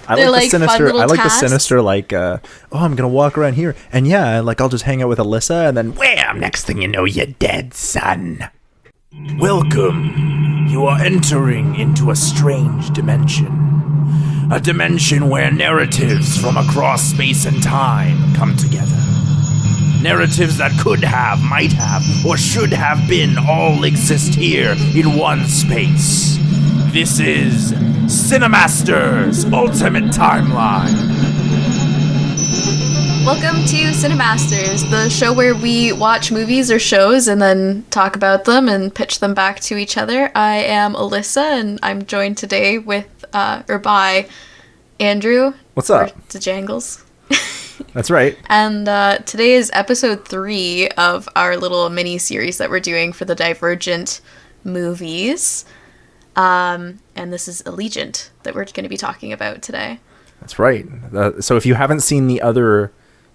I They're like the like fun sinister. little I like tasks. the sinister. Like, oh, I'm gonna walk around here, and yeah, like I'll just hang out with Alessa, and then wham! Next thing you know, you're dead, son. Welcome. You are entering into a strange dimension. A dimension where narratives from across space and time come together. Narratives that could have, might have, or should have been all exist here in one space. This is CineCasters Ultimate Timeline. Welcome to CineCasters, the show where we watch movies or shows and then talk about them and pitch them back to each other. I am Alessa, and I'm joined today with, by Andrew. What's up? Or the Janglez. That's right. And today is episode 3 of our little mini-series that we're doing for the Divergent movies. And this is Allegiant that we're going to be talking about today. That's right. So if you haven't seen the other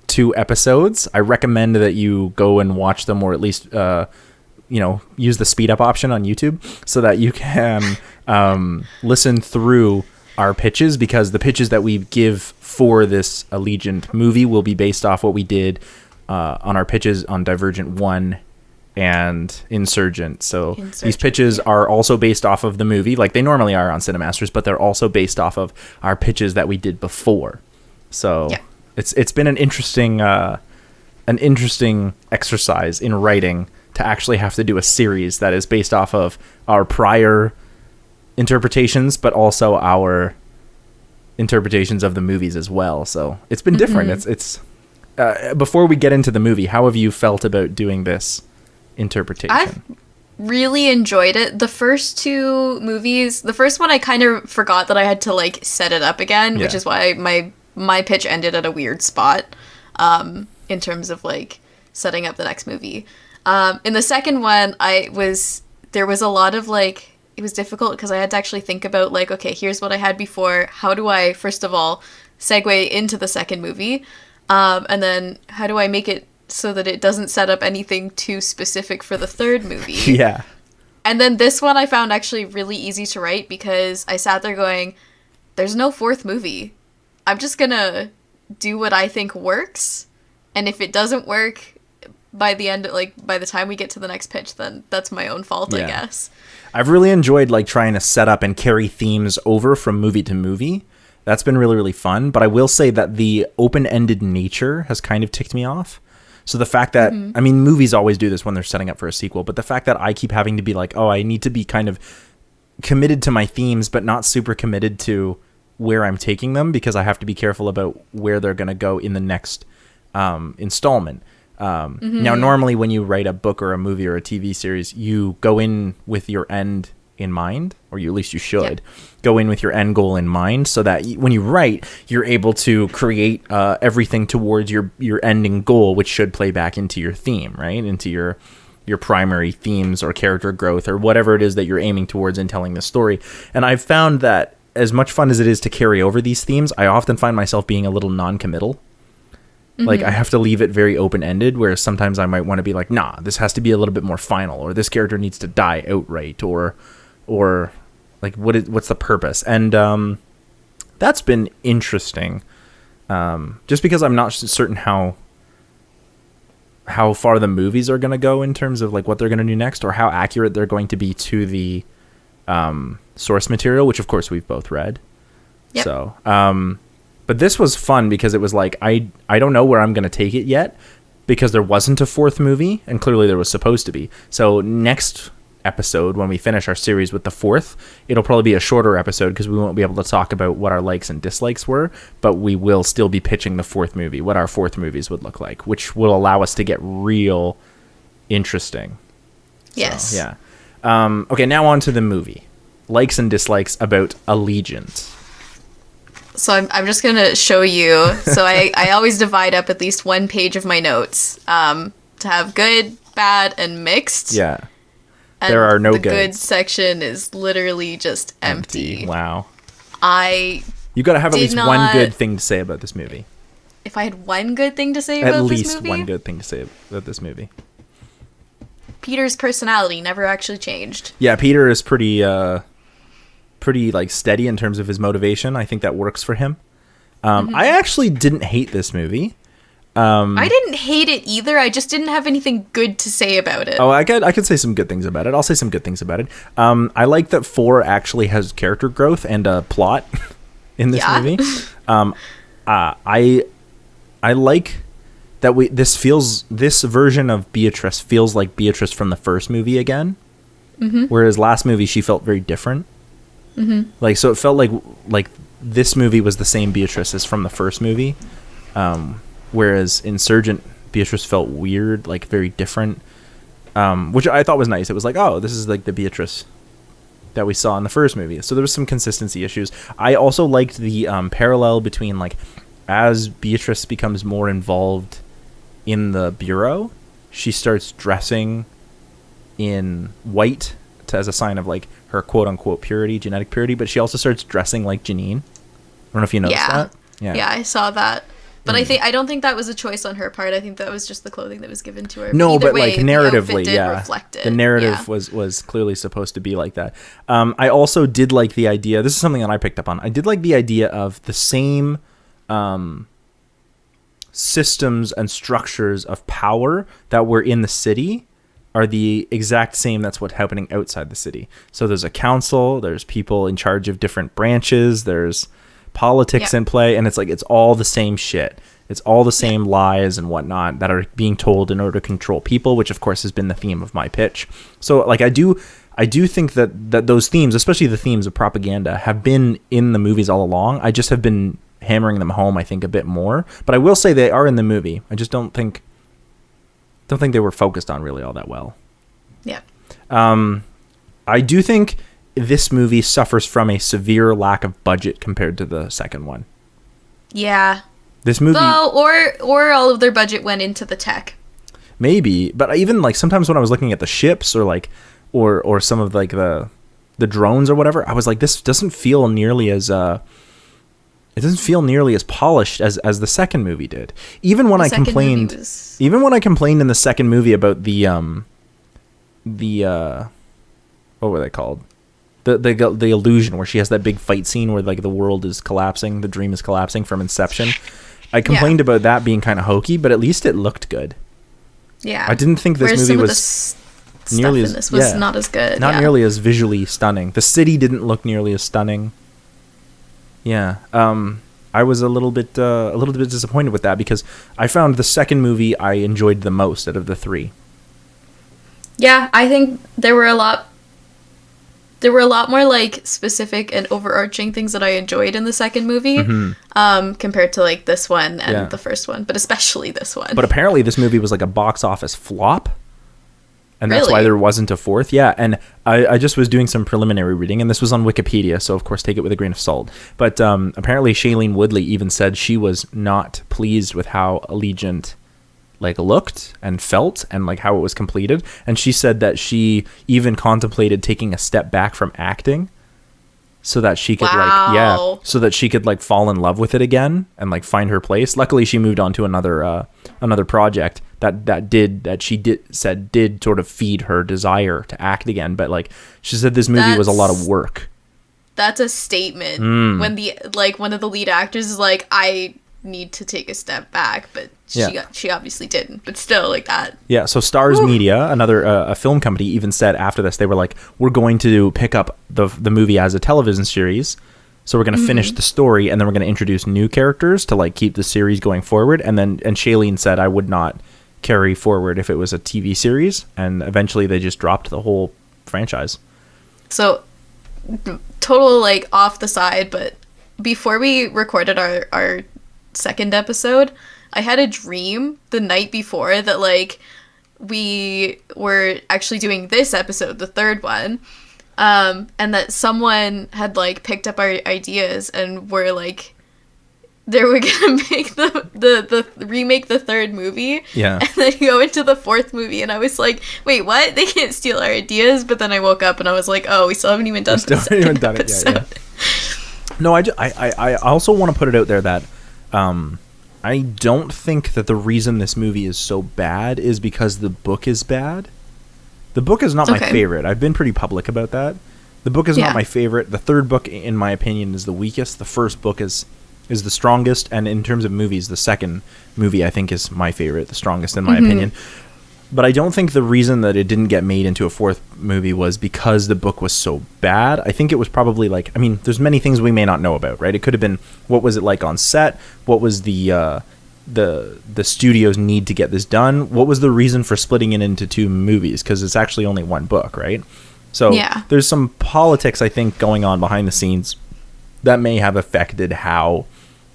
2 episodes, I recommend that you go and watch them, or at least use the speed up option on YouTube so that you can listen through our pitches, because the pitches that we give for this Allegiant movie will be based off what we did on our pitches on Divergent 1 and Insurgent. So these pitches are also based off of the movie, like they normally are on CineCasters, but they're also based off of our pitches that we did before. So yeah. It's been an interesting exercise in writing to actually have to do a series that is based off of our prior interpretations, but also our interpretations of the movies as well. So it's been different. It's before we get into the movie, how have you felt about doing this interpretation? I've really enjoyed it. The first 2 movies, the first one I kind of forgot that I had to like set it up again, which is why my pitch ended at a weird spot in terms of like setting up the next movie. In the second one, there was a lot of like, it was difficult because I had to actually think about like, okay, here's what I had before. How do I, first of all, segue into the second movie? And then how do I make it so that it doesn't set up anything too specific for the third movie? Yeah. And then this one I found actually really easy to write because I sat there going, there's no 4th movie. I'm just gonna do what I think works. And if it doesn't work by the end, like by the time we get to the next pitch, then that's my own fault, I guess. I've really enjoyed like trying to set up and carry themes over from movie to movie. That's been really, really fun. But I will say that the open-ended nature has kind of ticked me off. So the fact that, I mean, movies always do this when they're setting up for a sequel, but the fact that I keep having to be like, oh, I need to be kind of committed to my themes, but not super committed to where I'm taking them, because I have to be careful about where they're going to go in the next installment. Now, normally when you write a book or a movie or a TV series, you go in with your end in mind, or at least you should go in with your end goal in mind, so that when you write, you're able to create everything towards your ending goal, which should play back into your theme, right? Into your primary themes or character growth or whatever it is that you're aiming towards in telling the story. And I've found that as much fun as it is to carry over these themes, I often find myself being a little non-committal. Like, I have to leave it very open-ended, whereas sometimes I might want to be like, nah, this has to be a little bit more final, or this character needs to die outright, or like, what's the purpose? And that's been interesting, just because I'm not certain how far the movies are going to go in terms of like what they're going to do next, or how accurate they're going to be to the source material, which of course we've both read. Yep. So, but this was fun because it was like, I don't know where I'm going to take it yet, because there wasn't a 4th movie, and clearly there was supposed to be. So next episode, when we finish our series with the 4th, it'll probably be a shorter episode because we won't be able to talk about what our likes and dislikes were, but we will still be pitching the 4th movie, what our 4th movies would look like, which will allow us to get real interesting. Yes. So, yeah. Okay, now on to the movie. Likes and dislikes about Allegiant. So I'm just going to show you. So I always divide up at least one page of my notes to have good, bad, and mixed. Yeah. And there are no goods. The good section is literally just empty. Wow. You got to have at least one good thing to say about this movie. If I had one good thing to say about this movie? At least one good thing to say about this movie. Peter's personality never actually changed. Yeah, Peter is pretty pretty like steady in terms of his motivation. I think that works for him. I actually didn't hate this movie. I didn't hate it either. I just didn't have anything good to say about it. Oh, I could say some good things about it. I'll say some good things about it. I like that 4 actually has character growth and a plot in this movie. I like that this version of Beatrice feels like Beatrice from the first movie again. Whereas last movie she felt very different. Like, so it felt like this movie was the same Beatrice as from the first movie. Whereas Insurgent, Beatrice felt weird, like very different, which I thought was nice. It was like, oh, this is like the Beatrice that we saw in the first movie. So there was some consistency issues. I also liked the parallel between, like, as Beatrice becomes more involved in the Bureau, she starts dressing in white as a sign of, like, her quote-unquote purity, genetic purity, but she also starts dressing like Janine. I don't know if you noticed that. Yeah, I saw that. But I don't think that was a choice on her part. I think that was just the clothing that was given to her. No, but way, like narratively, reflect it. The narrative was clearly supposed to be like that. I also did like the idea. This is something that I picked up on. I did like the idea of the same systems and structures of power that were in the city are the exact same. That's what's happening outside the city. So there's a council. There's people in charge of different branches. There's politics in play, and it's like it's all the same shit. It's all the same lies and whatnot that are being told in order to control people, which of course has been the theme of my pitch. So like I do think that those themes, especially the themes of propaganda, have been in the movies all along. I just have been hammering them home, I think, a bit more. But I will say they are in the movie. I just don't think they were focused on really all that well. Yeah. I do think this movie suffers from a severe lack of budget compared to the second one. Yeah. This movie... or all of their budget went into the tech. Maybe, but even like sometimes when I was looking at the ships or like or some of like the drones or whatever, I was like, this doesn't feel nearly as polished as the second movie did. Even when I complained in the second movie about the what were they called? The illusion where she has that big fight scene where like the world is collapsing, the dream is collapsing from Inception. I complained about that being kind of hokey, but at least it looked good. Yeah. I didn't think this movie was nearly as not as good. Not nearly as visually stunning. The city didn't look nearly as stunning. Yeah. I was a little bit disappointed with that because I found the second movie I enjoyed the most out of the 3. Yeah, I think there were a lot more like specific and overarching things that I enjoyed in the second movie compared to like this one and the first one, but especially this one. But apparently this movie was like a box office flop, and that's why there wasn't a fourth. Yeah, and I just was doing some preliminary reading, and this was on Wikipedia, so of course take it with a grain of salt. But apparently Shailene Woodley even said she was not pleased with how Allegiant like looked and felt and like how it was completed, and she said that she even contemplated taking a step back from acting so that she could like fall in love with it again and like find her place. Luckily she moved on to another project that she did sort of feed her desire to act again, but like she said this movie was a lot of work. That's a statement when one of the lead actors is like, I need to take a step back, but she obviously didn't, but still like that. Yeah, so Stars Media, another a film company, even said after this, they were like, we're going to pick up the movie as a television series, so we're going to finish the story, and then we're going to introduce new characters to like keep the series going forward. And Shailene said I would not carry forward if it was a TV series, and eventually they just dropped the whole franchise. So total like off the side, but before we recorded our second episode, I had a dream the night before that like we were actually doing this episode, the third one, and that someone had like picked up our ideas and were like they were gonna make the remake the third movie, and then go into the fourth movie, and I was like, wait, what? They can't steal our ideas. But then I woke up and I was like, oh, we still haven't even done the second episode. No, I also want to put it out there that I don't think that the reason this movie is so bad is because the book is bad. The book is not my favorite. I've been pretty public about that. The book is not my favorite. The third book, in my opinion, is the weakest. The first book is the strongest, and in terms of movies, the second movie I think is my favorite, the strongest in my opinion. But I don't think the reason that it didn't get made into a fourth movie was because the book was so bad. I think it was probably like, I mean, there's many things we may not know about, right? It could have been, what was it like on set? What was the studio's need to get this done? What was the reason for splitting it into two movies? Because it's actually only one book, right? So there's some politics, I think, going on behind the scenes that may have affected how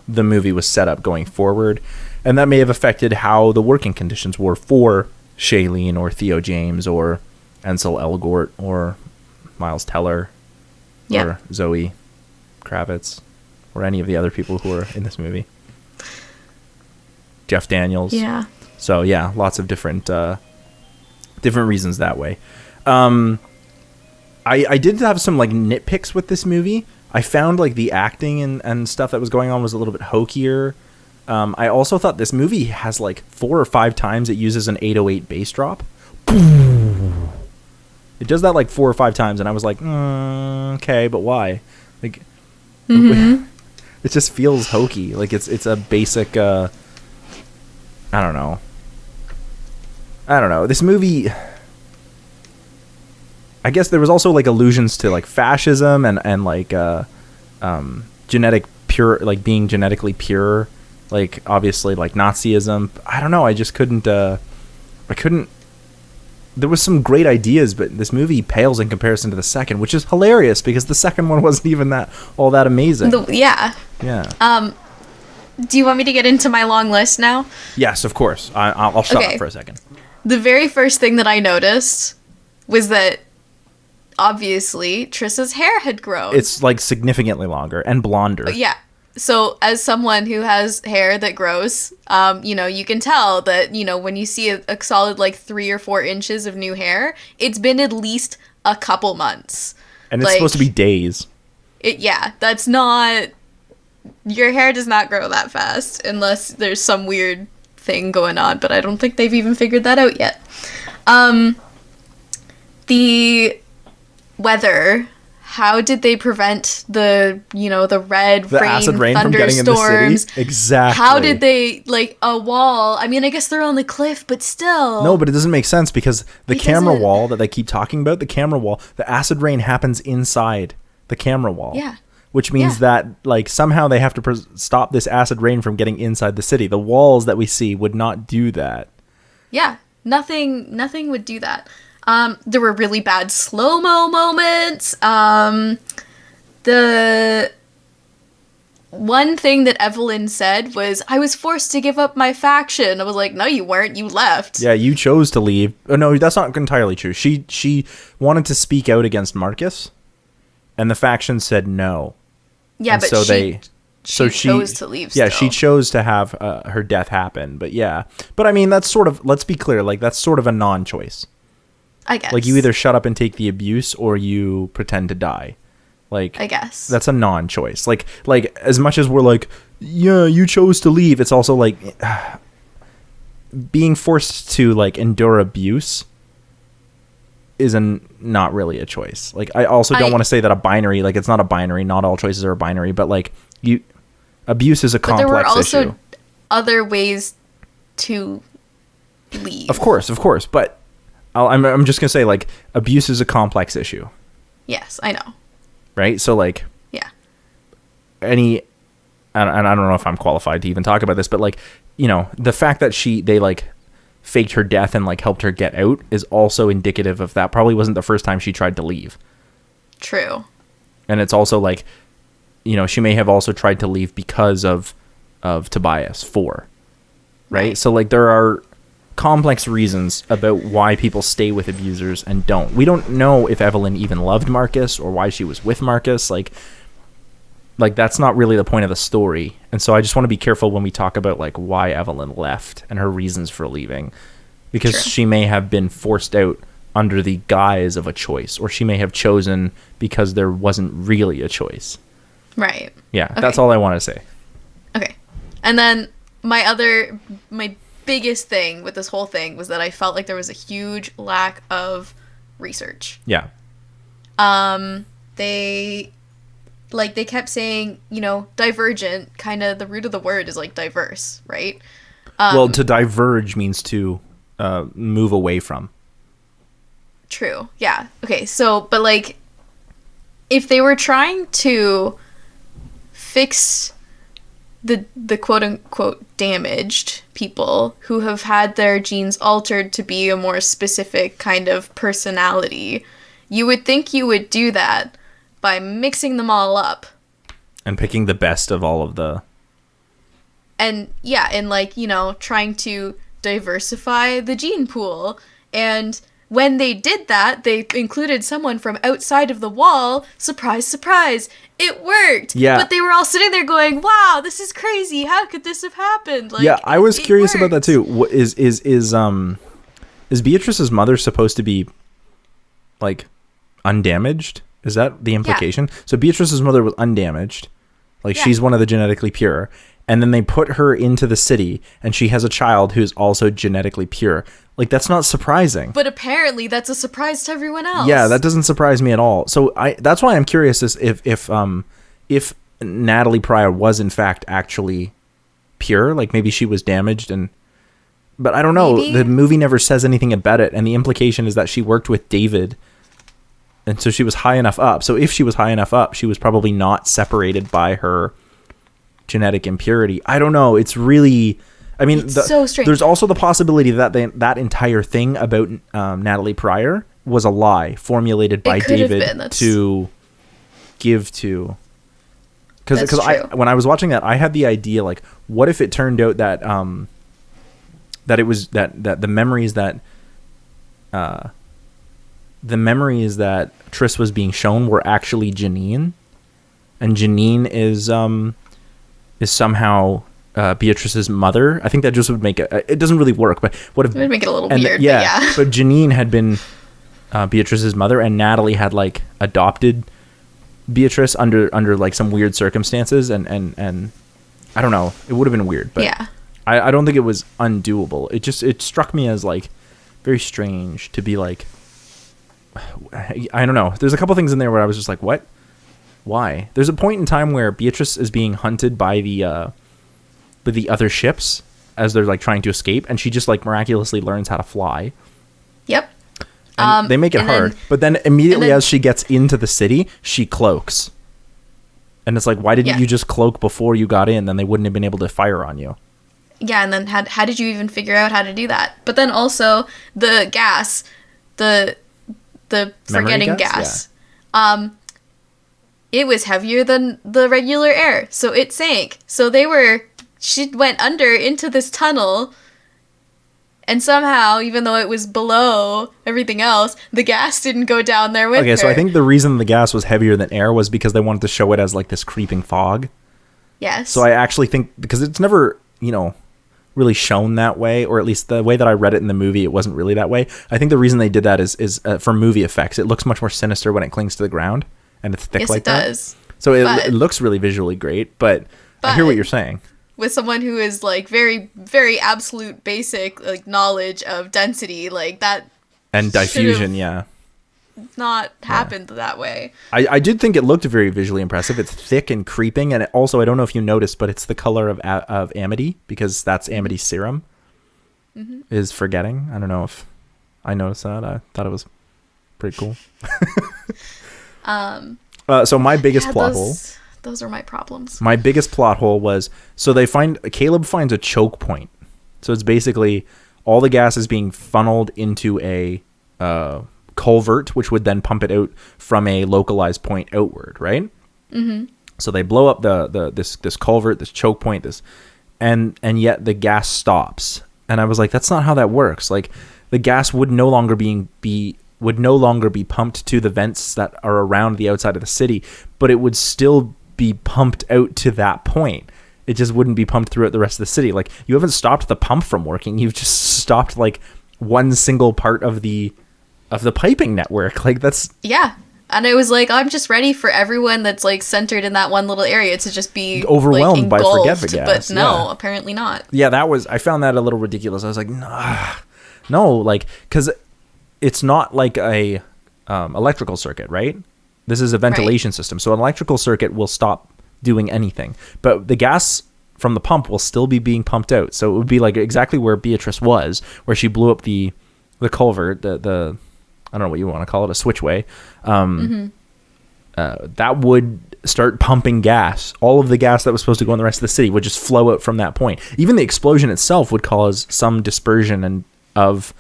the movie was set up going forward, and that may have affected how the working conditions were for Shailene or Theo James or Ansel Elgort or Miles Teller or Zoe Kravitz or any of the other people who are in this movie. Jeff Daniels. Yeah. So yeah, lots of different reasons that way. I did have some like nitpicks with this movie. I found like the acting and stuff that was going on was a little bit hokier. I also thought this movie has like 4 or 5 times it uses an 808 bass drop. It does that like 4 or 5 times, and I was like, okay, but why? Like, it just feels hokey. Like it's a basic. I don't know. This movie. I guess there was also like allusions to like fascism and like genetic pure, like being genetically pure, like obviously like Nazism. I don't know. I just couldn't. There was some great ideas, but this movie pales in comparison to the second, which is hilarious because the second one wasn't even all that amazing. Yeah. Do you want me to get into my long list now? Yes, of course. I'll shut up for a second. The very first thing that I noticed was that obviously Trissa's hair had grown. It's like significantly longer and blonder. Yeah. So as someone who has hair that grows, you can tell that, when you see a solid like 3 or 4 inches of new hair, it's been at least a couple months. And it's supposed to be days. That's not... Your hair does not grow that fast unless there's some weird thing going on, but I don't think they've even figured that out yet. The weather, how did they prevent the acid rain from getting in the city? Exactly. How did they, like, a wall? I mean, I guess they're on the cliff, but still. No, but it doesn't make sense because camera wall that they keep talking about, the acid rain happens inside the camera wall. Yeah. Which means that, like, somehow they have to stop this acid rain from getting inside the city. The walls that we see would not do that. Yeah, nothing would do that. There were really bad slow-mo moments. The one thing that Evelyn said was, I was forced to give up my faction. I was like, no, you weren't. You left. Yeah, you chose to leave. Oh, no, that's not entirely true. She wanted to speak out against Marcus, and the faction said no. Yeah, and but so she chose to leave still. Yeah, she chose to have her death happen. But yeah. But I mean, that's sort of, let's be clear, like, that's sort of a non-choice. I guess. Like, you either shut up and take the abuse or you pretend to die. Like, I guess. That's a non-choice. Like as much as we're like, yeah, you chose to leave, it's also like being forced to, like, endure abuse is not really a choice. Like, I also don't want to say that a binary, like, it's not a binary, not all choices are a binary, but like abuse is a complex issue. But there were also other ways to leave. Of course, but I'm just gonna say, like, abuse is a complex issue. Yes, I know. Right? So, like, yeah. And I don't know if I'm qualified to even talk about this, but, like, the fact that they like faked her death and, like, helped her get out is also indicative of that probably wasn't the first time she tried to leave. True. And it's also like, she may have also tried to leave because of Tobias 4. Right? So, like, there are complex reasons about why people stay with abusers and don't. We don't know if Evelyn even loved Marcus or why she was with Marcus. Like that's not really the point of the story. And so I just want to be careful when we talk about, like, why Evelyn left and her reasons for leaving, because she may have been forced out under the guise of a choice, or she may have chosen because there wasn't really a choice. Right. Yeah. Okay. That's all I want to say. Okay. And then my biggest thing with this whole thing was that I felt like there was a huge lack of research. Yeah. they kept saying, divergent, kind of the root of the word is like diverse, right? Well, to diverge means to move away from. True. Yeah. Okay. So, but like, if they were trying to fix the quote unquote damaged people who have had their genes altered to be a more specific kind of personality, you would think you would do that by mixing them all up and picking the best of all of the. And yeah, and like, trying to diversify the gene pool. And when they did that, they included someone from outside of the wall. Surprise, surprise. It worked. Yeah. But they were all sitting there going, wow, this is crazy. How could this have happened? Like, yeah, I was curious worked. about that too. What is Beatrice's mother supposed to be like undamaged? Is that the implication? Yeah. So Beatrice's mother was undamaged. Like she's one of the genetically pure. And then they put her into the city and she has a child who's also genetically pure. Like, that's not surprising. But apparently that's a surprise to everyone else. Yeah, that doesn't surprise me at all. So that's why I'm curious if Natalie Pryor was in fact actually pure, like maybe she was damaged but I don't know. Maybe. The movie never says anything about it, and the implication is that she worked with David. And so she was high enough up. So if she was high enough up, she was probably not separated by her genetic impurity. I don't know. It's really, I mean, it's so strange. There's also the possibility that that entire thing about Natalie Pryor was a lie formulated by David to give to. Because when I was watching that, I had the idea, like, what if it turned out that that it was that the memories that Triss was being shown were actually Janine, and Janine is somehow Beatrice's mother. I think that just would make it doesn't really work, but what if it would make it a little weird? Yeah, but Janine had been Beatrice's mother, and Natalie had like adopted Beatrice under like some weird circumstances, and I don't know, it would have been weird, but yeah. I don't think it was undoable. It struck me as like very strange to be like, I don't know. There's a couple things in there where I was just like, what? Why? There's a point in time where Beatrice is being hunted by the other ships as they're like trying to escape, and she just like miraculously learns how to fly. Yep. And they make it hard, but then immediately as she gets into the city, she cloaks. And it's like, why didn't you just cloak before you got in? Then they wouldn't have been able to fire on you. Yeah, and then how did you even figure out how to do that? But then also the gas, the forgetting gas. Yeah. It was heavier than the regular air, so it sank. So she went under into this tunnel, and somehow, even though it was below everything else, the gas didn't go down there with her. Okay, so I think the reason the gas was heavier than air was because they wanted to show it as like this creeping fog. Yes. So I actually think, because it's never, really shown that way, or at least the way that I read it in the movie, it wasn't really that way. I think the reason they did that is for movie effects. It looks much more sinister when it clings to the ground and it's thick like that. Yes, it does. So it looks really visually great, but I hear what you're saying. With someone who is like very, very absolute basic like knowledge of density, like that and diffusion, not happened that way. I did think it looked very visually impressive. It's thick and creeping, and also, I don't know if you noticed, but it's the color of Amity, because that's Amity's serum. Mm-hmm. Is forgetting. I don't know if I noticed that. I thought it was pretty cool. So my biggest plot hole. Those are my problems. My biggest plot hole was, so Caleb finds a choke point. So it's basically all the gas is being funneled into a culvert, which would then pump it out from a localized point outward, right? Mm-hmm. So they blow up this culvert, this choke point, and yet the gas stops. And I was like, that's not how that works. Like, the gas would no longer be pumped to the vents that are around the outside of the city, but it would still be pumped out to that point. It just wouldn't be pumped throughout the rest of the city. Like, you haven't stopped the pump from working. You've just stopped like one single part of the piping network. Like, that's and I was like, I'm just ready for everyone that's like centered in that one little area to just be overwhelmed by forget gas. But no, apparently not. Yeah, I found that a little ridiculous. I was like, no, like, because it's not like a electrical circuit, right? This is a ventilation system. So an electrical circuit will stop doing anything. But the gas from the pump will still be being pumped out. So it would be like exactly where Beatrice was, where she blew up the culvert, the I don't know what you want to call it, a switchway. That would start pumping gas. All of the gas that was supposed to go in the rest of the city would just flow out from that point. Even the explosion itself would cause some dispersion of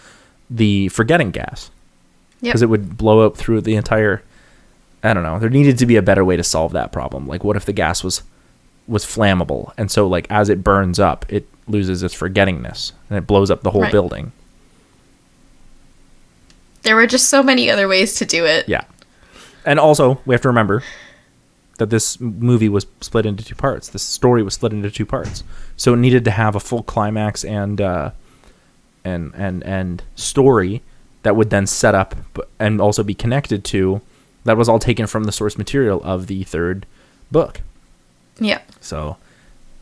the forgetting gas. Because it would blow up through the entire... I don't know. There needed to be a better way to solve that problem. Like, what if the gas was flammable, and so like as it burns up, it loses its forgettingness and it blows up the whole building. There were just so many other ways to do it. Yeah. And also, we have to remember that this movie was split into two parts. This story was split into two parts. So it needed to have a full climax and story that would then set up and also be connected to. That was all taken from the source material of the third book. Yeah. So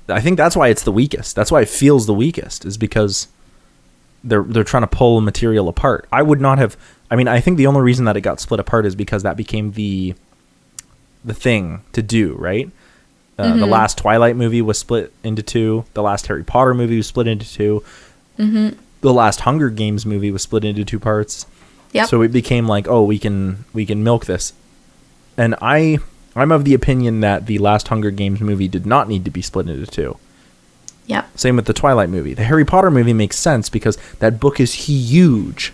I think that's why it's the weakest. That's why it feels the weakest, is because they're trying to pull material apart. I would not have... I mean, I think the only reason that it got split apart is because that became the thing to do, right? The last Twilight movie was split into two. The last Harry Potter movie was split into two. The last Hunger Games movie was split into two parts. Yep. So it became like, oh, we can milk this. And I'm of the opinion that the last Hunger Games movie did not need to be split into two. Yeah. Same with the Twilight movie. The Harry Potter movie makes sense because that book is huge.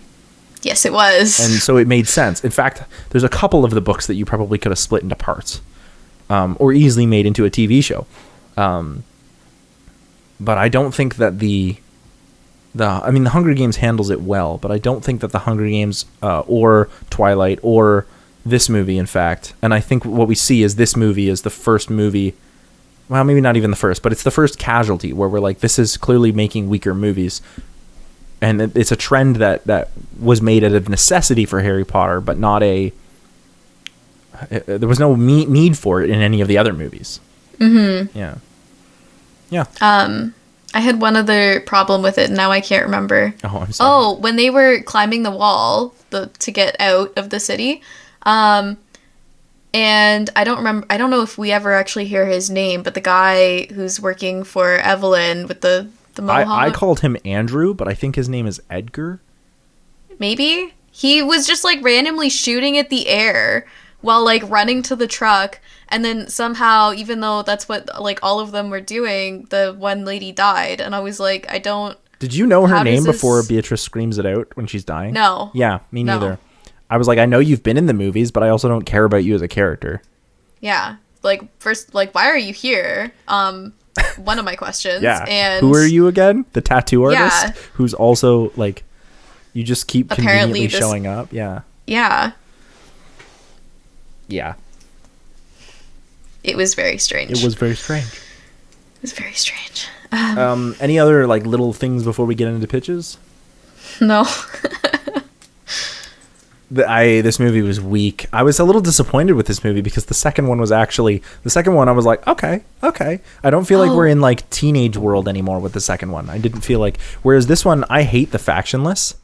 Yes, it was. And so it made sense. In fact, there's a couple of the books that you probably could have split into parts, or easily made into a TV show. But I don't think that the Hunger Games handles it well, but I don't think that the Hunger Games or Twilight or this movie, in fact, and I think what we see is this movie is the first movie, well, maybe not even the first, but it's the first casualty where we're like, this is clearly making weaker movies. And it's a trend that was made out of necessity for Harry Potter, but not there was no need for it in any of the other movies. Mm-hmm. Yeah. Yeah. I had one other problem with it, and now I can't remember. Oh, I'm sorry. Oh, when they were climbing the wall to get out of the city, and I don't know if we ever actually hear his name, but the guy who's working for Evelyn with the mohawk. I called him Andrew, but I think his name is Edgar. Maybe? He was just like randomly shooting at the air while like running to the truck, and then somehow, even though that's what like all of them were doing, the one lady died, and I was like, I don't... Did you know her name before Beatrice screams it out when she's dying? No. Yeah, me neither. I was like, I know you've been in the movies, but I also don't care about you as a character. Yeah. Like, first, like, why are you here? One of my questions. Yeah. And who are you again? The tattoo artist? Yeah. Who's also, like, you just keep apparently conveniently showing up? Yeah. Yeah. Yeah. It was very strange. It was very strange. It was very strange. Any other, like, little things before we get into pitches? No. This movie was weak. I was a little disappointed with this movie because the second one I was like, okay. I don't feel like we're in like teenage world anymore with the second one. I didn't feel like, whereas this one, I hate the factionless.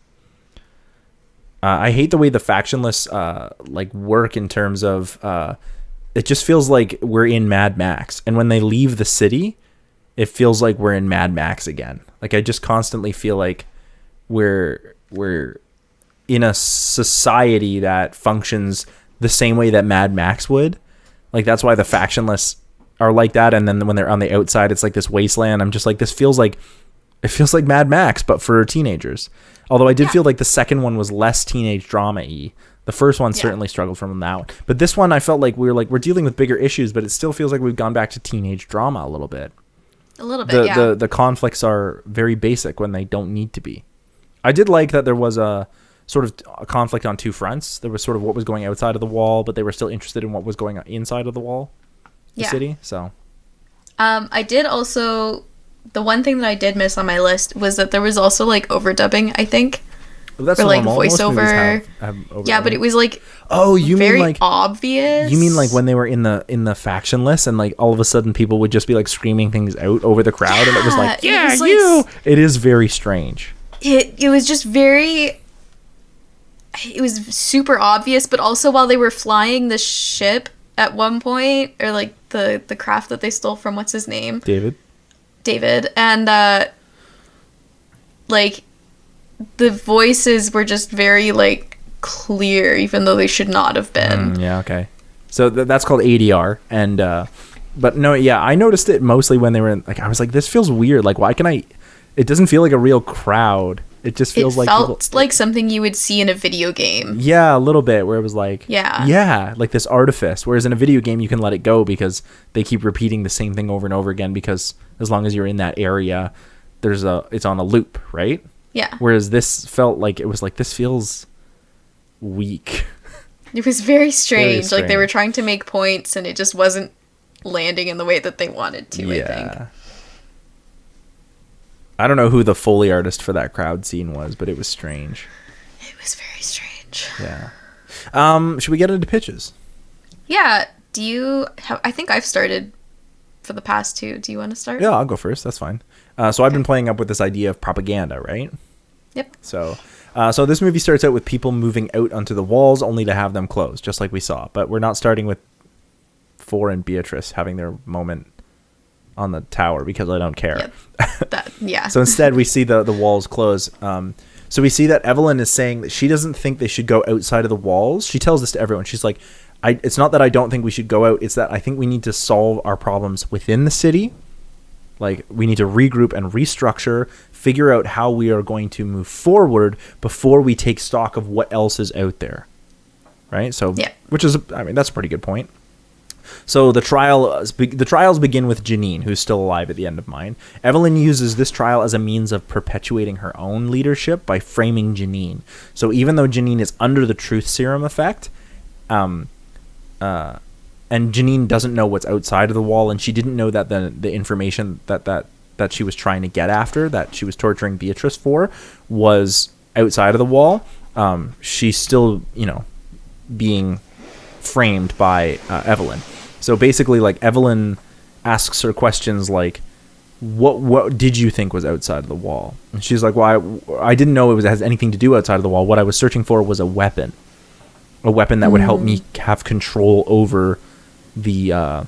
I hate the way the factionless like work in terms of it just feels like we're in Mad Max, and when they leave the city, it feels like we're in Mad Max again. Like I just constantly feel like we're in a society that functions the same way that Mad Max would. Like, that's why the factionless are like that. And then when they're on the outside, it's like this wasteland. I'm just like, it feels like Mad Max, but for teenagers. Although I did feel like the second one was less teenage drama-y. The first one certainly struggled from that one. But this one, I felt like we're dealing with bigger issues, but it still feels like we've gone back to teenage drama a little bit. A little bit, The conflicts are very basic when they don't need to be. I did like that there was a sort of a conflict on two fronts. There was sort of what was going outside of the wall, but they were still interested in what was going inside of the wall, the city. So, I did also, the one thing that I did miss on my list was that there was also like overdubbing, I think. Well, that's or like normal. voiceover. Have overdubbing. Yeah, but it was like you very mean like obvious. You mean like when they were in the factionless and like all of a sudden people would just be like screaming things out over the crowd, and it was like, yeah, you. It is very strange. It was just very. it was super obvious, but also while they were flying the ship at one point, or like the craft that they stole from, what's his name? David. And like the voices were just very like clear, even though they should not have been. Yeah, okay. So that's called ADR. And but no, yeah, I noticed it mostly when they were in, like, I was like, this feels weird. Like, why can it doesn't feel like a real crowd. It just feels like... It felt like something you would see in a video game. Yeah, a little bit, where it was like... Yeah, like this artifice. Whereas in a video game, you can let it go because they keep repeating the same thing over and over again, because as long as you're in that area, it's on a loop, right? Yeah. Whereas this felt like, it was like, this feels weak. It was very strange. Like, they were trying to make points, and it just wasn't landing in the way that they wanted to, I think. I don't know who the Foley artist for that crowd scene was, but it was strange. It was very strange. Yeah. Should we get into pitches? Yeah. Do you have... I think I've started for the past two. Do you want to start? Yeah, I'll go first. That's fine. So I've been playing up with this idea of propaganda, right? Yep. So this movie starts out with people moving out onto the walls only to have them close, just like we saw. But we're not starting with Four and Beatrice having their moment on the tower, because I don't care. Yep. So instead, we see the walls close. So we see that Evelyn is saying that she doesn't think they should go outside of the walls. She tells this to everyone. She's like, it's not that I don't think we should go out. It's that I think we need to solve our problems within the city. Like, we need to regroup and restructure, figure out how we are going to move forward before we take stock of what else is out there. Right? So, which is, I mean, that's a pretty good point. So the trials begin with Janine, who's still alive at the end of mine. Evelyn uses this trial as a means of perpetuating her own leadership by framing Janine. So even though Janine is under the truth serum effect, and Janine doesn't know what's outside of the wall, and she didn't know that the information that she was trying to get after, that she was torturing Beatrice for, was outside of the wall. She's still, being framed by Evelyn. So basically, like, Evelyn asks her questions like, what did you think was outside of the wall? And she's like, well, I didn't know it has anything to do outside of the wall. What I was searching for was a weapon that would help me have control over the,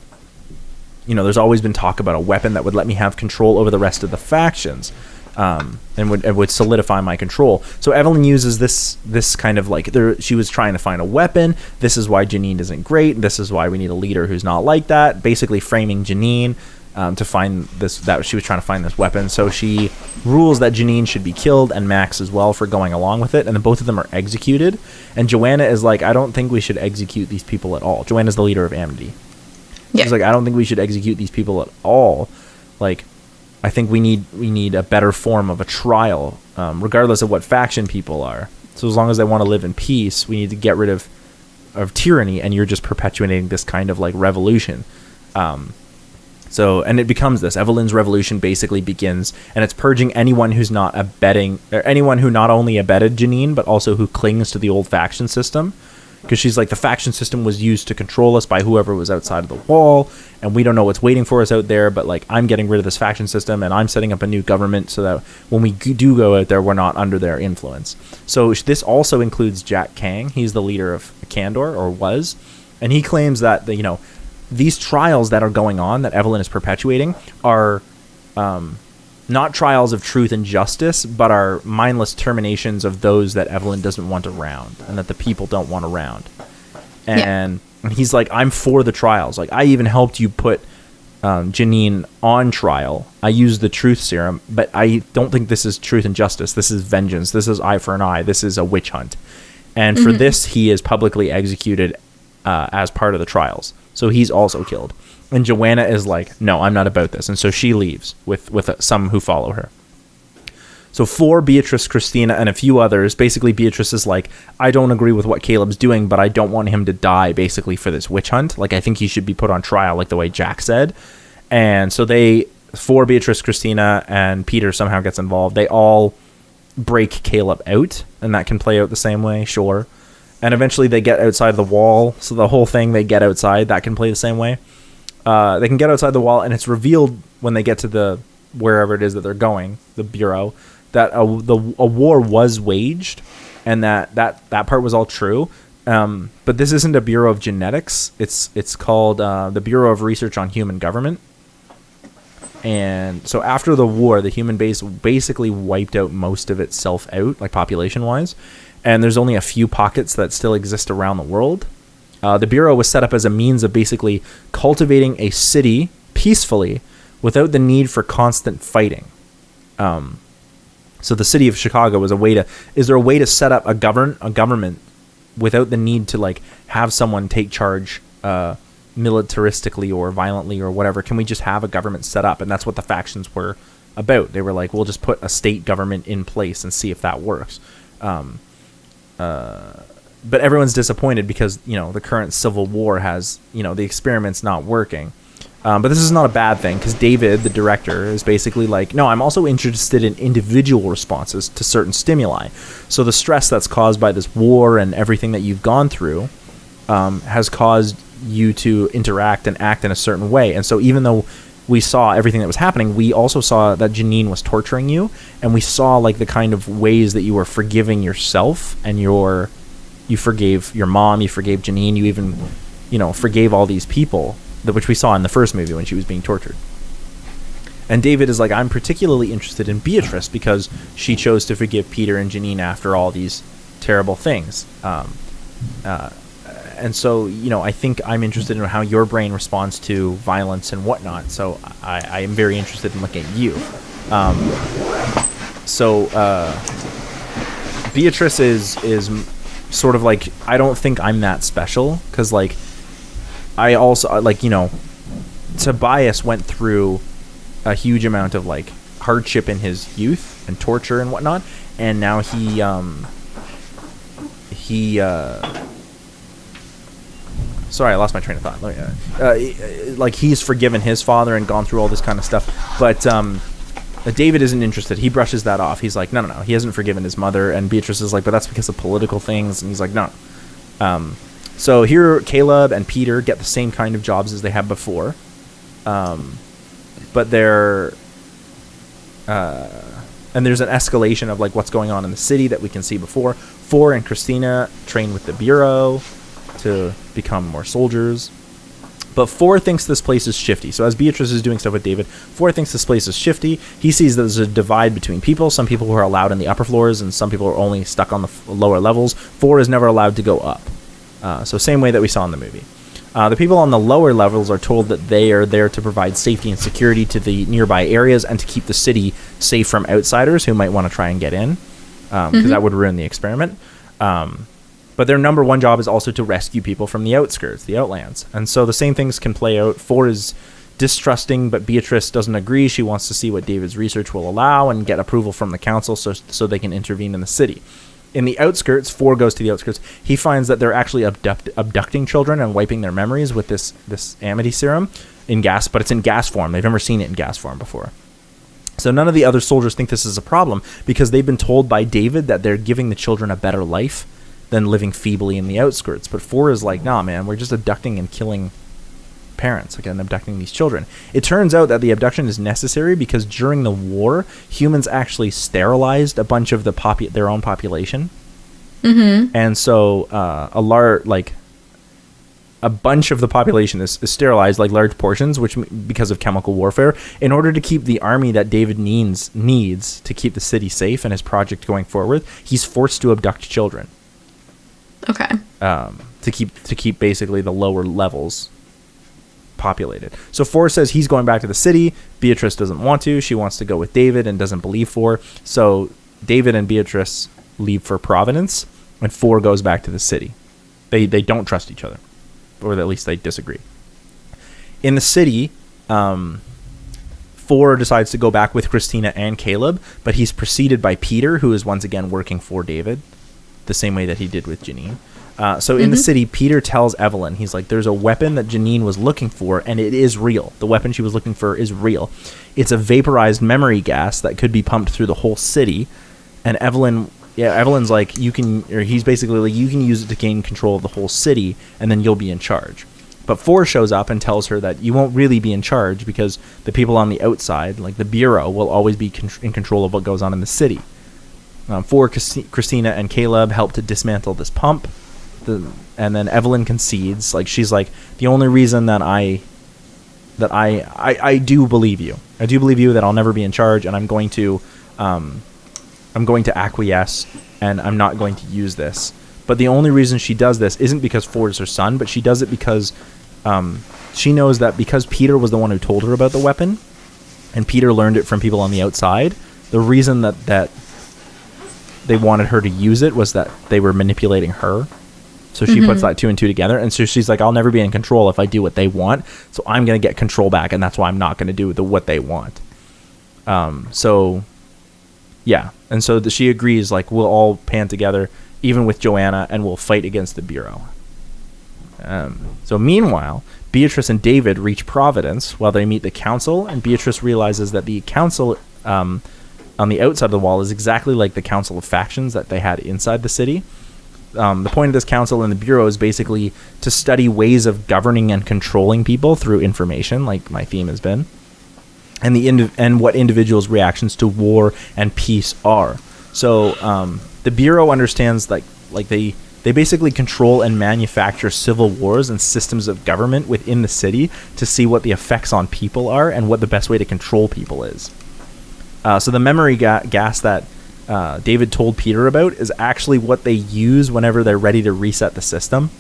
there's always been talk about a weapon that would let me have control over the rest of the factions, and would solidify my control. So Evelyn uses this kind of like, she was trying to find a weapon. This is why Janine isn't great. This is why we need a leader who's not like that. Basically framing Janine to find that she was trying to find this weapon. So she rules that Janine should be killed, and Max as well, for going along with it. And then both of them are executed. And Joanna is like, I don't think we should execute these people at all. Joanna's the leader of Amity. Yeah. She's like, I don't think we should execute these people at all. Like, I think we need a better form of a trial, regardless of what faction people are. So as long as they want to live in peace, we need to get rid of tyranny, and you're just perpetuating this kind of like revolution. And it becomes this. Evelyn's revolution basically begins, and it's purging anyone who's not abetting, or anyone who not only abetted Janine, but also who clings to the old faction system. Because she's like, the faction system was used to control us by whoever was outside of the wall, and we don't know what's waiting for us out there, but like, I'm getting rid of this faction system, and I'm setting up a new government so that when we do go out there, we're not under their influence. So this also includes Jack Kang. He's the leader of Kandor, or was, and he claims that these trials that are going on, that Evelyn is perpetuating, are not trials of truth and justice, but are mindless terminations of those that Evelyn doesn't want around, and that the people don't want around. And he's like, I'm for the trials. Like, I even helped you put Janine on trial. I used the truth serum, but I don't think this is truth and justice. This is vengeance. This is eye for an eye. This is a witch hunt. And for this, he is publicly executed as part of the trials. So he's also killed. And Joanna is like, no, I'm not about this. And so she leaves with some who follow her. So for Beatrice, Christina, and a few others, basically Beatrice is like, I don't agree with what Caleb's doing, but I don't want him to die, basically, for this witch hunt. Like, I think he should be put on trial, like the way Jack said. And so for Beatrice, Christina, and Peter somehow gets involved, they all break Caleb out, and that can play out the same way, sure. And eventually they get outside the wall, so the whole thing, they get outside, that can play the same way. They can get outside the wall, and it's revealed when they get to wherever it is that they're going, the bureau, that a war was waged, and that part was all true. But this isn't a Bureau of Genetics. It's called the Bureau of Research on Human Government. And so after the war, the human base basically wiped out most of itself out, like population-wise. And there's only a few pockets that still exist around the world. The Bureau was set up as a means of basically cultivating a city peacefully without the need for constant fighting. So the city of Chicago is there a way to set up a government without the need to like have someone take charge militaristically or violently or whatever? Can we just have a government set up? And that's what the factions were about. They were like, we'll just put a state government in place and see if that works. But everyone's disappointed because, the current civil war has, the experiment's not working. But this is not a bad thing, because David, the director, is basically like, no, I'm also interested in individual responses to certain stimuli. So the stress that's caused by this war and everything that you've gone through has caused you to interact and act in a certain way. And so even though we saw everything that was happening, we also saw that Janine was torturing you, and we saw like the kind of ways that you were forgiving yourself, and you forgave your mom, you forgave Janine, you even, forgave all these people, which we saw in the first movie when she was being tortured. And David is like, I'm particularly interested in Beatrice because she chose to forgive Peter and Janine after all these terrible things. And so, I think I'm interested in how your brain responds to violence and whatnot. So I am very interested in looking at you. Beatrice is sort of like, I don't think I'm that special, because like I also Tobias went through a huge amount of like hardship in his youth and torture and whatnot, and now sorry, I lost my train of thought. Like he's forgiven his father and gone through all this kind of stuff, but David isn't interested. He brushes that off. He's like, no. He hasn't forgiven his mother, and Beatrice is like, but that's because of political things, and he's like, no. So here, Caleb and Peter get the same kind of jobs as they had before, but they're and there's an escalation of like what's going on in the city that we can see before. Four and Christina train with the Bureau to become more soldiers. But Four thinks this place is shifty. So as Beatrice is doing stuff with David, Four thinks this place is shifty. He sees that there's a divide between people. Some people who are allowed in the upper floors, and some people are only stuck on the lower levels. Four is never allowed to go up. So same way that we saw in the movie. The people on the lower levels are told that they are there to provide safety and security to the nearby areas and to keep the city safe from outsiders who might want to try and get in, because that would ruin the experiment. But their number one job is also to rescue people from the outskirts, the outlands. And so the same things can play out. Four is distrusting, but Beatrice doesn't agree. She wants to see what David's research will allow and get approval from the council so they can intervene in the city. In the outskirts, Four goes to the outskirts. He finds that they're actually abducting children and wiping their memories with this Amity serum in gas, but it's in gas form. They've never seen it in gas form before. So none of the other soldiers think this is a problem because they've been told by David that they're giving the children a better life than living feebly in the outskirts. But Four is like, nah, man, we're just abducting and killing parents, again, abducting these children. It turns out that the abduction is necessary because during the war, humans actually sterilized a bunch of their own population. And so a bunch of the population is sterilized, like large portions, which because of chemical warfare, in order to keep the army that David needs to keep the city safe and his project going forward. He's forced to abduct children. Okay. To keep basically the lower levels populated. So Four says he's going back to the city. Beatrice doesn't want to. She wants to go with David and doesn't believe Four. So David and Beatrice leave for Providence, and Four goes back to the city. They don't trust each other, or at least they disagree. In the city, Four decides to go back with Christina and Caleb, but he's preceded by Peter, who is once again working for David, the same way that he did with Janine. So in the city, Peter tells Evelyn, he's like, there's a weapon that Janine was looking for, and it is real. The weapon she was looking for is real. It's a vaporized memory gas that could be pumped through the whole city. And Evelyn's like, he's basically like, you can use it to gain control of the whole city, and then you'll be in charge. But Four shows up and tells her that you won't really be in charge because the people on the outside, like the Bureau, will always be in control of what goes on in the city. Christina and Caleb help to dismantle this pump. And then Evelyn concedes. Like, she's like, the only reason that I do believe you. I do believe you that I'll never be in charge, and I'm going to acquiesce, and I'm not going to use this. But the only reason she does this isn't because Ford is her son, but she does it because she knows that because Peter was the one who told her about the weapon, and Peter learned it from people on the outside, the reason that they wanted her to use it was that they were manipulating her. So she puts that 2 and 2 together, and so she's like, I'll never be in control if I do what they want, so I'm going to get control back, and that's why I'm not going to do what they want. So, yeah. And so she agrees, like, we'll all band together, even with Joanna, and we'll fight against the Bureau. So meanwhile, Beatrice and David reach Providence while they meet the council, and Beatrice realizes that the council on the outside of the wall is exactly like the council of factions that they had inside the city. The point of this council and the Bureau is basically to study ways of governing and controlling people through information, like my theme has been, and what individuals' reactions to war and peace are. So the Bureau understands like they basically control and manufacture civil wars and systems of government within the city to see what the effects on people are and what the best way to control people is. So the memory gas that David told Peter about is actually what they use whenever they're ready to reset the system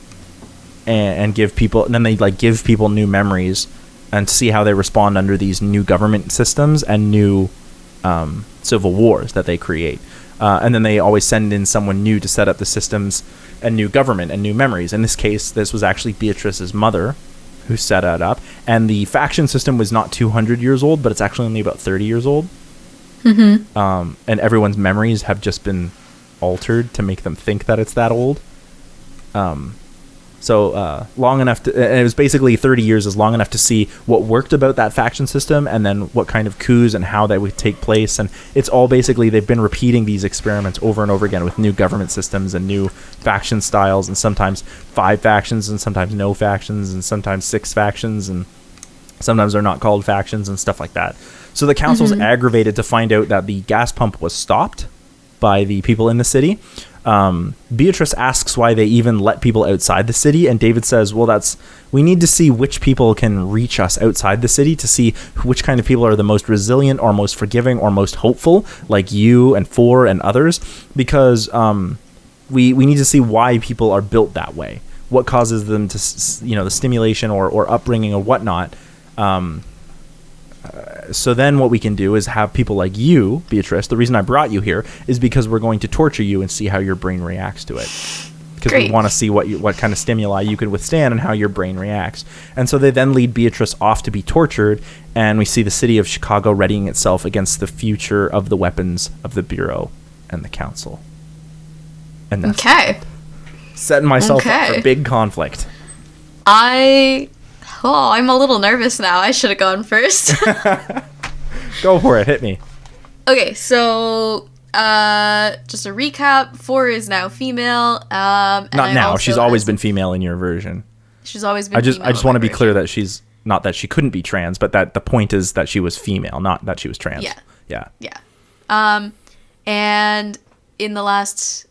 and give people, and then they like give people new memories and see how they respond under these new government systems and new civil wars that they create. And then they always send in someone new to set up the systems and new government and new memories. In this case, this was actually Beatrice's mother who set it up. And the faction system was not 200 years old, but it's actually only about 30 years old. And everyone's memories have just been altered to make them think that it's that old. So long enough to, and it was basically 30 years is long enough to see what worked about that faction system and then what kind of coups and how that would take place. And it's all basically, they've been repeating these experiments over and over again with new government systems and new faction styles, and sometimes 5 factions and sometimes no factions and sometimes 6 factions, and sometimes they're not called factions and stuff like that. So the council's aggravated to find out that the gas pump was stopped by the people in the city. Beatrice asks why they even let people outside the city, and David says, well, we need to see which people can reach us outside the city to see which kind of people are the most resilient or most forgiving or most hopeful, like you and Four and others, because we need to see why people are built that way, what causes them to, the stimulation or upbringing or whatnot. So then what we can do is have people like you, Beatrice. The reason I brought you here is because we're going to torture you and see how your brain reacts to it. Because we want to see what kind of stimuli you could withstand and how your brain reacts. And so they then lead Beatrice off to be tortured, and we see the city of Chicago readying itself against the future of the weapons of the Bureau and the Council. And that's setting myself up for big conflict. I'm a little nervous now. I should have gone first. Go for it. Hit me. Okay, so just a recap. Four is now female. Not now. She's always been female in your version. She's always been female. I just want to be clear that she's not that she couldn't be trans, but that the point is that she was female, not that she was trans. Yeah. And in the last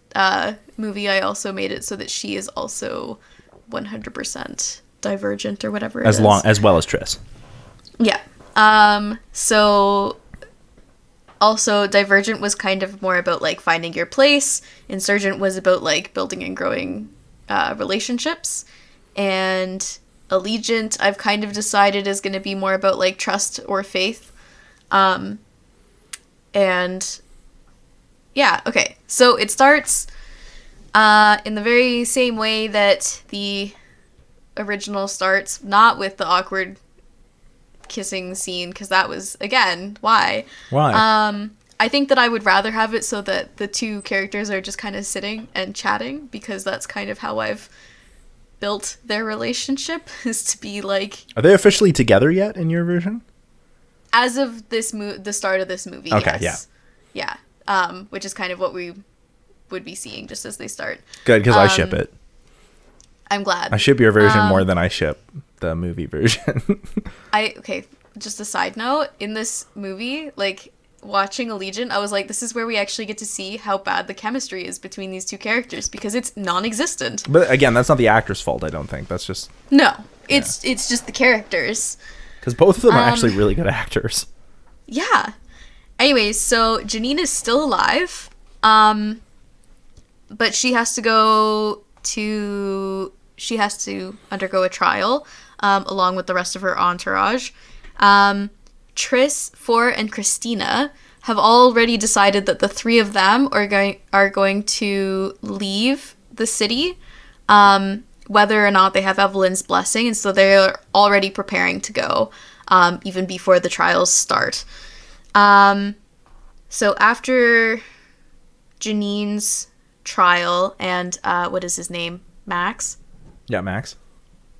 movie, I also made it so that she is also 100% Divergent or whatever as well as Triss. Yeah. So also Divergent was kind of more about like finding your place. Insurgent was about like building and growing relationships. And Allegiant, I've kind of decided, is going to be more about like trust or faith. And yeah, okay. So it starts in the very same way that the original starts, not with the awkward kissing scene, because that was, again, why I think that I would rather have it so that the two characters are just kind of sitting and chatting, because that's kind of how I've built their relationship, is to be like, are they officially together yet in your version? As of this the start of this movie, okay, yes. Yeah which is kind of what we would be seeing just as they start. Good, because I ship it. I'm glad. I ship your version more than I ship the movie version. Okay, just a side note, in this movie, like, watching Allegiant, I was like, this is where we actually get to see how bad the chemistry is between these two characters, because it's non-existent. But again, that's not the actor's fault, I don't think. That's just... No, it's just the characters. Because both of them are actually really good actors. Yeah. Anyways, so Janine is still alive, but she has to undergo a trial, along with the rest of her entourage. Tris, For, and Christina have already decided that the three of them are going to leave the city, whether or not they have Evelyn's blessing, and so they're already preparing to go, even before the trials start. So after Janine's trial and, what is his name? Max? Yeah, Max.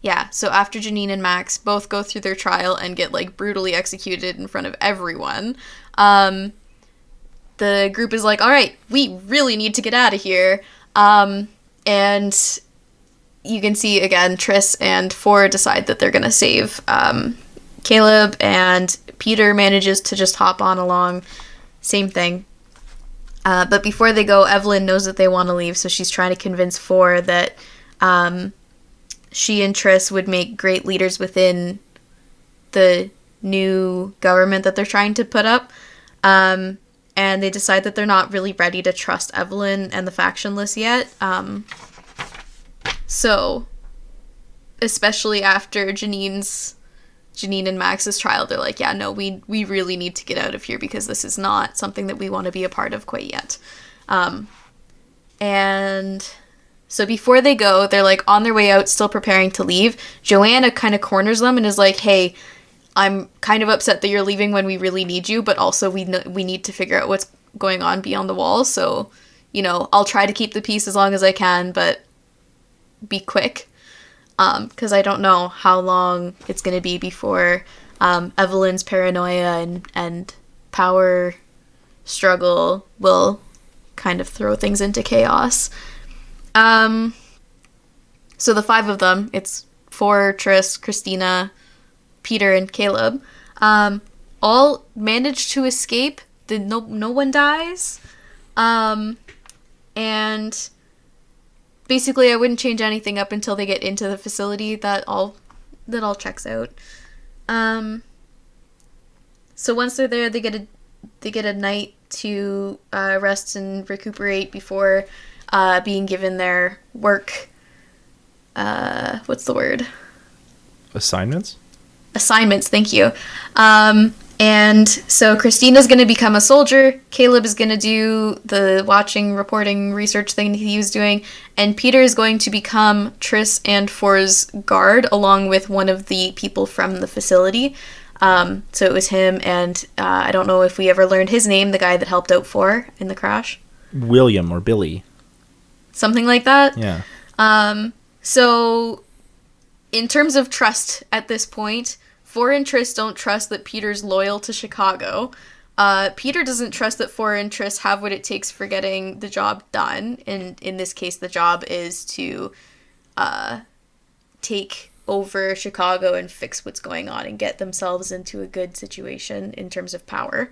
Yeah, so after Janine and Max both go through their trial and get, like, brutally executed in front of everyone, the group is like, all right, we really need to get out of here. And you can see, again, Tris and For decide that they're going to save Caleb, and Peter manages to just hop on along. Same thing. But before they go, Evelyn knows that they want to leave, so she's trying to convince For that she and Tris would make great leaders within the new government that they're trying to put up. And they decide that they're not really ready to trust Evelyn and the factionless yet. So, especially after Janine and Max's trial, they're like, yeah, no, we really need to get out of here because this is not something that we want to be a part of quite yet. And so before they go, they're like on their way out, still preparing to leave. Joanna kind of corners them and is like, hey, I'm kind of upset that you're leaving when we really need you, but also we need to figure out what's going on beyond the wall. So, you know, I'll try to keep the peace as long as I can, but be quick. Because I don't know how long it's going to be before Evelyn's paranoia and power struggle will kind of throw things into chaos. So the five of them, it's For, Tris, Christina, Peter, and Caleb, all manage to escape. No one dies. And basically I wouldn't change anything up until they get into the facility. That all checks out. So once they're there, they get a night to rest and recuperate before being given their work. What's the word? Assignments, thank you. And so Christina's going to become a soldier, Caleb is going to do the watching, reporting, research thing he was doing, and Peter is going to become Tris and For's guard, along with one of the people from the facility. So it was him, and I don't know if we ever learned his name, the guy that helped out For in the crash. William or Billy. Something like that? Yeah. So, in terms of trust at this point, For and Tris don't trust that Peter's loyal to Chicago. Peter doesn't trust that For and Tris have what it takes for getting the job done. And in this case, the job is to take over Chicago and fix what's going on and get themselves into a good situation in terms of power.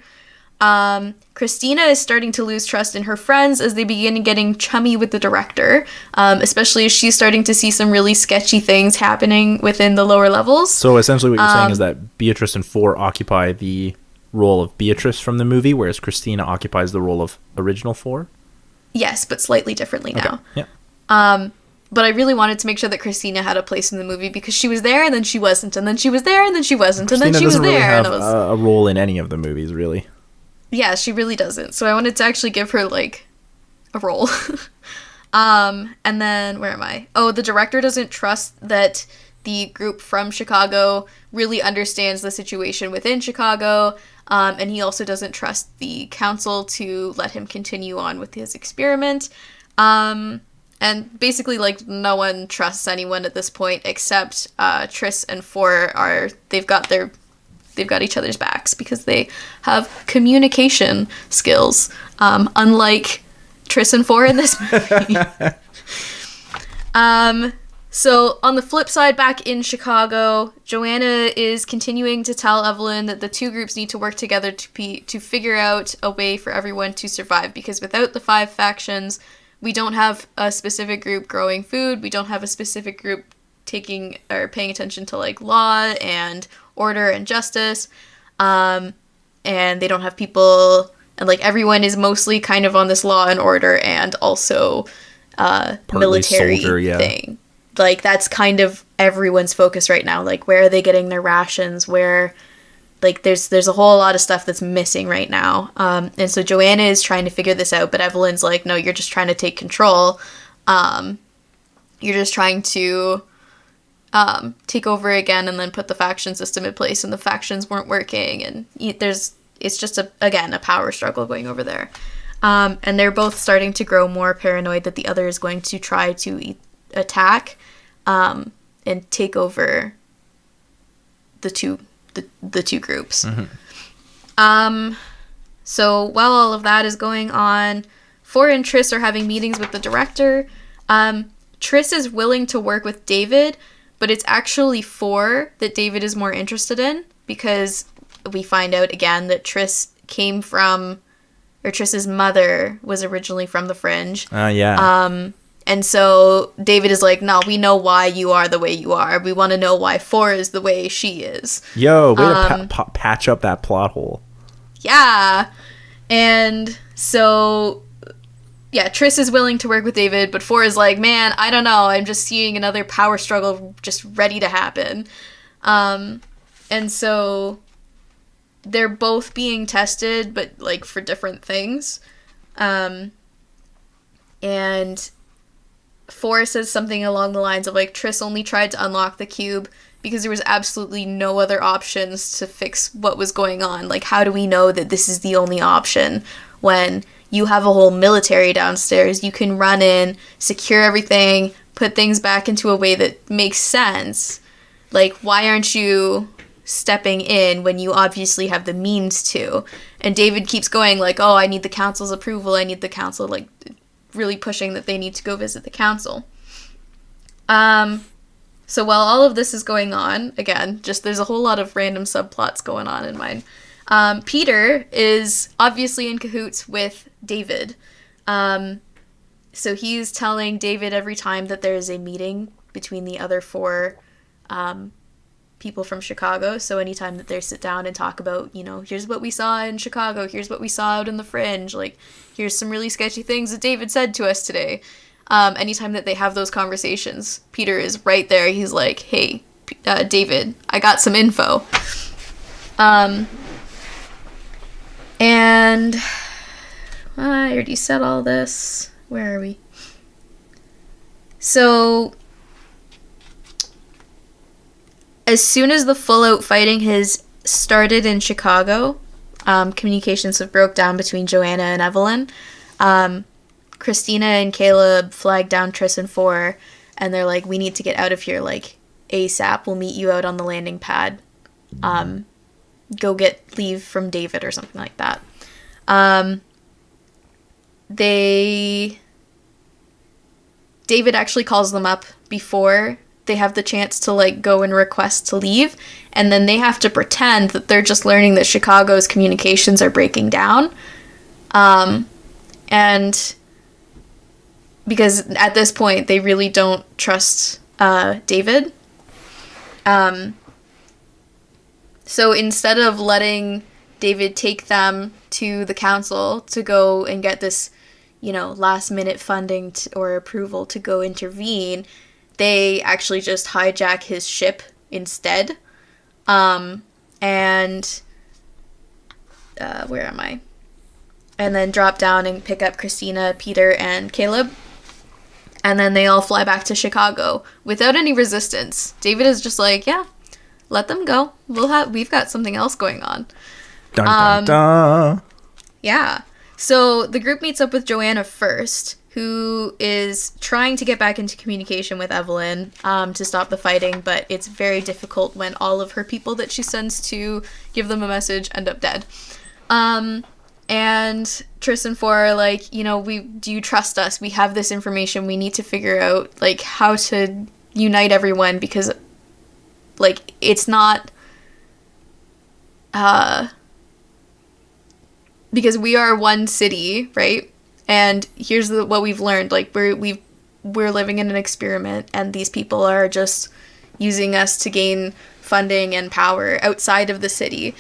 Christina is starting to lose trust in her friends as they begin getting chummy with the director, especially as she's starting to see some really sketchy things happening within the lower levels. So essentially what you're saying is that Beatrice and For occupy the role of Beatrice from the movie, whereas Christina occupies the role of original For? Yes, but slightly differently now. Yeah. But I really wanted to make sure that Christina had a place in the movie because she was there and then she wasn't, and then she was there and then she wasn't, and then she was there. Christina doesn't really and have a role in any of the movies, really. Yeah, she really doesn't. So I wanted to actually give her, like, a role. And then, where am I? Oh, the director doesn't trust that the group from Chicago really understands the situation within Chicago. And he also doesn't trust the council to let him continue on with his experiment. And basically, like, no one trusts anyone at this point except Tris and For they've got each other's backs because they have communication skills, unlike Tris and For in this movie. So on the flip side, back in Chicago, Joanna is continuing to tell Evelyn that the two groups need to work together to figure out a way for everyone to survive, because without the 5 factions, we don't have a specific group growing food, we don't have a specific group taking or paying attention to like law and order and justice, and they don't have people, and like everyone is mostly kind of on this law and order and also military soldier, thing. Like, that's kind of everyone's focus right now. Like, where are they getting their rations? Where, like, there's a whole lot of stuff that's missing right now. And so Joanna is trying to figure this out, but Evelyn's like, no, you're just trying to take control. You're just trying to take over again and then put the faction system in place, and the factions weren't working. And it's just, a power struggle going over there. And they're both starting to grow more paranoid that the other is going to try to attack and take over the two groups. Mm-hmm. So while all of that is going on, Four and Triss are having meetings with the director. Triss is willing to work with David, but it's actually Four that David is more interested in, because we find out again that Triss's mother was originally from the Fringe. And so David is like, no, we know why you are the way you are. We want to know why Four is the way she is. Yo, way to patch up that plot hole. Yeah. And so, yeah, Triss is willing to work with David, but Four is like, man, I don't know. I'm just seeing another power struggle just ready to happen. And so they're both being tested, but, like, for different things. And Four says something along the lines of, like, Triss only tried to unlock the cube because there was absolutely no other options to fix what was going on. Like, how do we know that this is the only option when you have a whole military downstairs? You can run in, secure everything, put things back into a way that makes sense. Like, why aren't you stepping in when you obviously have the means to? And David keeps going, like, oh, I need the council's approval, I need the council, like, really pushing that they need to go visit the council. So while all of this is going on, again, just there's a whole lot of random subplots going on in mine. Peter is obviously in cahoots with David. So he's telling David every time that there is a meeting between the other 4 people from Chicago. So anytime that they sit down and talk about, you know, here's what we saw in Chicago, here's what we saw out in the Fringe, like, here's some really sketchy things that David said to us today. Anytime that they have those conversations, Peter is right there. He's like, hey, David, I got some info. And I already said all this. Where are we? So as soon as the full-out fighting has started in Chicago, communications have broke down between Joanna and Evelyn. Christina and Caleb flag down Triss and Four, and they're like, we need to get out of here, like, ASAP. We'll meet you out on the landing pad. Go get leave from David or something like that. David actually calls them up before they have the chance to, like, go and request to leave, and then they have to pretend that they're just learning that Chicago's communications are breaking down. And because at this point they really don't trust David. So instead of letting David take them to the council to go and get this, you know, last minute funding or approval to go intervene, they actually just hijack his ship instead. Where am I? And then drop down and pick up Christina, Peter, and Caleb. And then they all fly back to Chicago without any resistance. David is just like, yeah, let them go. We've got something else going on. Dun, dun, dun. Yeah. So the group meets up with Joanna first, who is trying to get back into communication with Evelyn to stop the fighting, but it's very difficult when all of her people that she sends to give them a message end up dead. And Triss and Four are like, you know, do you trust us? We have this information. We need to figure out, like, how to, unite everyone because, like, it's not, because we are one city, right? And here's what we've learned. Like, we're living in an experiment, and these people are just using us to gain funding and power outside of the city.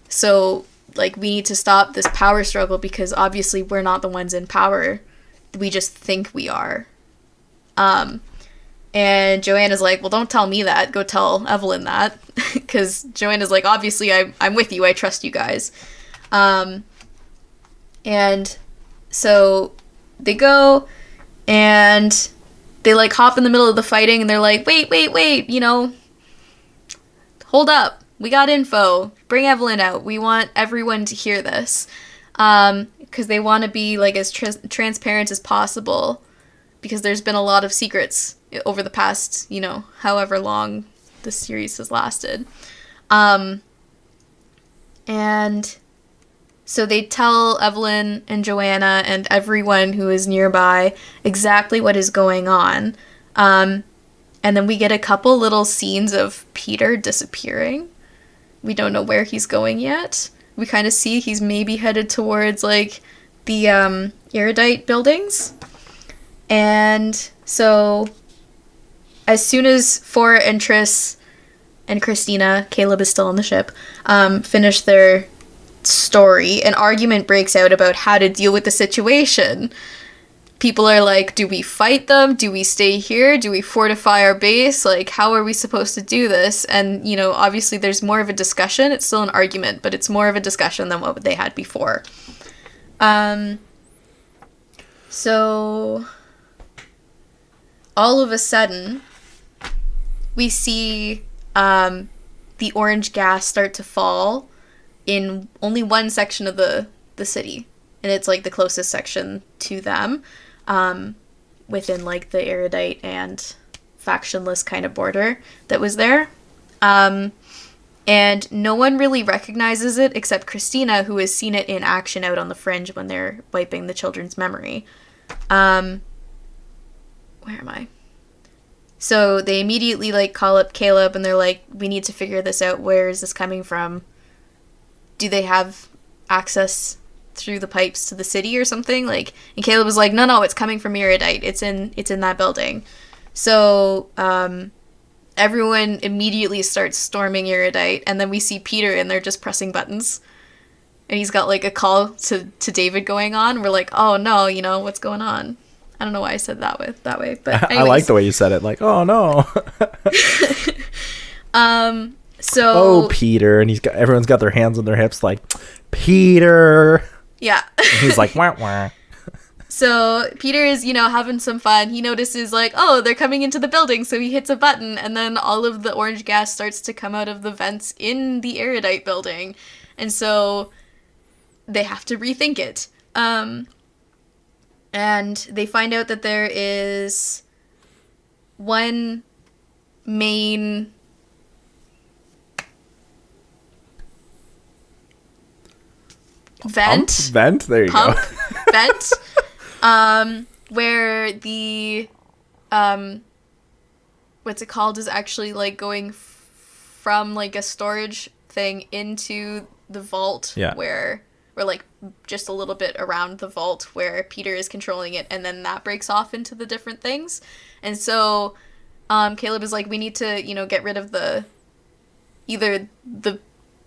So, like, we need to stop this power struggle because obviously we're not the ones in power. We just think we are. And Joanna's like, well, don't tell me that. Go tell Evelyn that. Because Joanna's like, obviously, I'm with you. I trust you guys. And so they go and they, like, hop in the middle of the fighting and they're like, wait, you know, hold up. We got info. Bring Evelyn out. We want everyone to hear this. Because they want to be, like, as transparent as possible. Because there's been a lot of secrets over the past, you know, however long the series has lasted. And so they tell Evelyn and Joanna and everyone who is nearby exactly what is going on. And then we get a couple little scenes of Peter disappearing. We don't know where he's going yet. We kind of see he's maybe headed towards, like, the erudite buildings. And so as soon as Fora and Triss and Christina, Caleb is still on the ship, finish their story, an argument breaks out about how to deal with the situation. People are like, do we fight them? Do we stay here? Do we fortify our base? Like, how are we supposed to do this? And, you know, obviously there's more of a discussion. It's still an argument, but it's more of a discussion than what they had before. So all of a sudden, we see the orange gas start to fall in only one section of the city. And it's, like, the closest section to them, within, like, the erudite and factionless kind of border that was there. And no one really recognizes it except Christina, who has seen it in action out on the fringe when they're wiping the children's memory. Where am I? So they immediately, like, call up Caleb and they're like, we need to figure this out. Where is this coming from? Do they have access through the pipes to the city or something? Like, and Caleb was like, no, it's coming from erudite. It's in that building. So everyone immediately starts storming erudite, and then we see Peter and they're just pressing buttons. And he's got, like, a call to David going on. We're like, oh no, you know, what's going on? I don't know why I said that way, but anyways. I like the way you said it, like, oh no. So, oh, Peter, and everyone's got their hands on their hips, like, Peter. Yeah. And he's like, wah wah. So Peter is, you know, having some fun. He notices, like, oh, they're coming into the building, so he hits a button, and then all of the orange gas starts to come out of the vents in the erudite building, and so they have to rethink it. And they find out that there is one main vent. There you go. Vent. Where the what's it called is actually, like, going from, like, a storage thing into the vault. Yeah. Where, or, like, just a little bit around the vault where Peter is controlling it, and then that breaks off into the different things. And so Caleb is like, we need to, you know, get rid of either the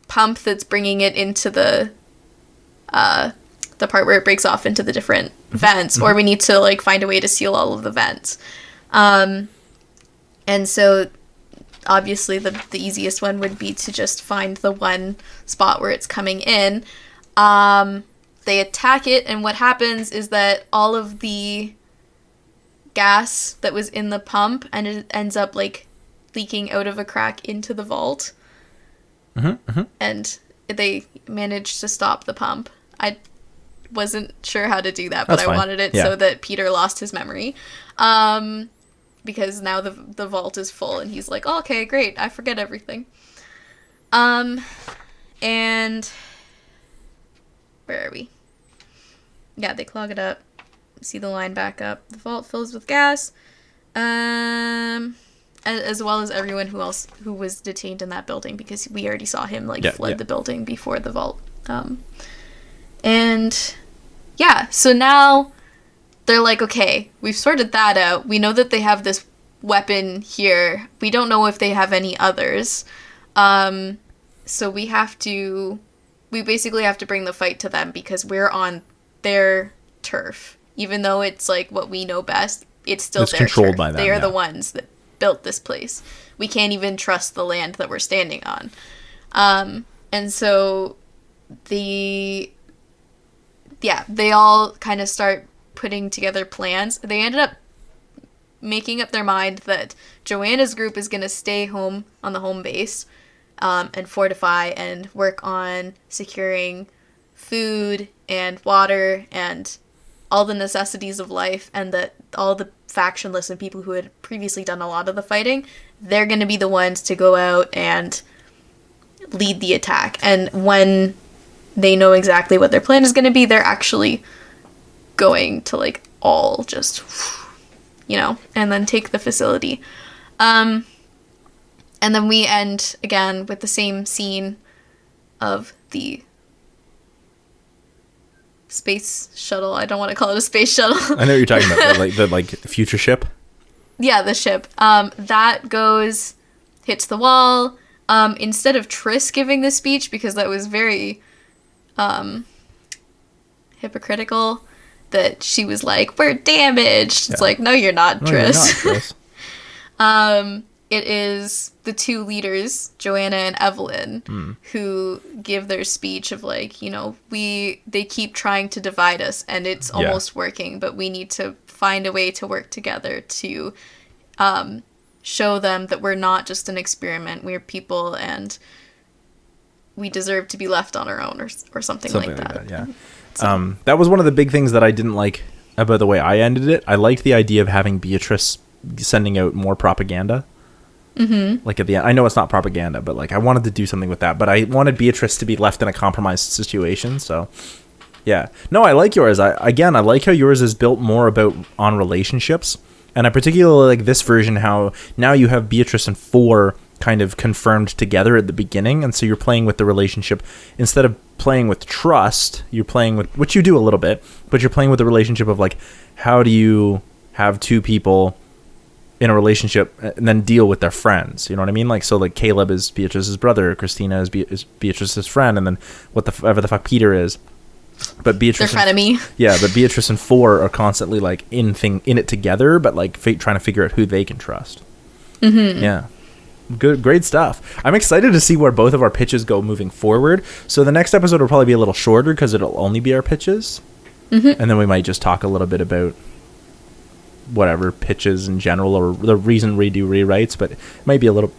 pump that's bringing it into the part where it breaks off into the different vents, or we need to, like, find a way to seal all of the vents. And so obviously the easiest one would be to just find the one spot where it's coming in. They attack it, and what happens is that all of the gas that was in the pump and it ends up, like, leaking out of a crack into the vault. And they managed to stop the pump. I wasn't sure how to do that, but I wanted it so that Peter lost his memory. Because now the vault is full, and he's like, oh, okay, great, I forget everything. And where are we? Yeah, they clog it up. See the line back up. The vault fills with gas. As well as everyone who was detained in that building, because we already saw him fled the building before the vault. And yeah, so now they're like, okay, we've sorted that out. We know that they have this weapon here. We don't know if they have any others. So we basically have to bring the fight to them because we're on their turf. Even though it's like what we know best, it's still their controlled turf. by them. They are the ones that built this place. We can't even trust the land that we're standing on. And so they all kind of start putting together plans. They ended up making up their mind that Joanna's group is going to stay home on the home base and fortify and work on securing food and water and all the necessities of life, and that all the factionless and people who had previously done a lot of the fighting, they're going to be the ones to go out and lead the attack. And when they know exactly what their plan is going to be, they're actually going to all just, and then take the facility. And then we end again with the same scene of the space shuttle. I don't want to call it a space shuttle. I know what you're talking about, the future ship. Yeah, the ship. That hits the wall. Instead of Triss giving the speech, because that was very hypocritical, that she was like, we're damaged. It's like, no, you're not, Triss. You're not, Triss. It is the two leaders, Joanna and Evelyn, who give their speech of they keep trying to divide us and it's almost working, but we need to find a way to work together to show them that we're not just an experiment. We're people and we deserve to be left on our own or something like that. Yeah. So. That was one of the big things that I didn't like about the way I ended it. I liked the idea of having Beatrice sending out more propaganda. Mm-hmm. At the end, I know it's not propaganda, but I wanted to do something with that. But I wanted Beatrice to be left in a compromised situation. So, yeah, no, I like yours. I like how yours is built more on relationships, and I particularly like this version. How now you have Beatrice and Four kind of confirmed together at the beginning, and so you're playing with the relationship instead of playing with trust. You're playing with, which you do a little bit, but you're playing with the relationship of how do you have two people in a relationship and then deal with their friends, you know what I mean? Caleb is Beatrice's brother, Christina is Beatrice's friend, and then whatever the fuck Peter is. But Beatrice, their frenemy. Yeah, but Beatrice and Four are constantly in it together, but trying to figure out who they can trust. Mm-hmm. Yeah, great stuff. I'm excited to see where both of our pitches go moving forward. So the next episode will probably be a little shorter because it'll only be our pitches, and then we might just talk a little bit about whatever pitches in general or the reason we do rewrites, but it might be a little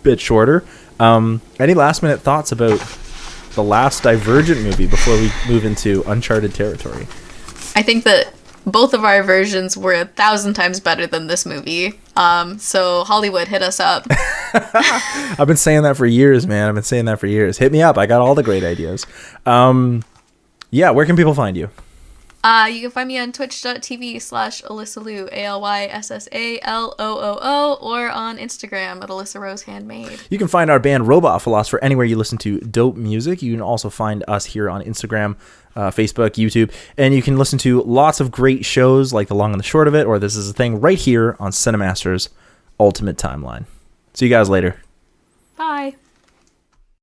bit shorter. Any last minute thoughts about the last Divergent movie before we move into uncharted territory? I think that both of our versions were 1,000 times better than this movie. So Hollywood, hit us up. I've been saying that for years, man. Hit me up. I got all the great ideas. Yeah, where can people find you? You can find me on twitch.tv/AlyssaLou, ALYSSALOOO, or on Instagram at Alyssa Rose Handmade. You can find our band Robot Philosopher anywhere you listen to dope music. You can also find us here on Instagram, Facebook, YouTube, and you can listen to lots of great shows like The Long and the Short of It, or This Is a Thing, right here on CineCasters Ultimate Timeline. See you guys later. Bye.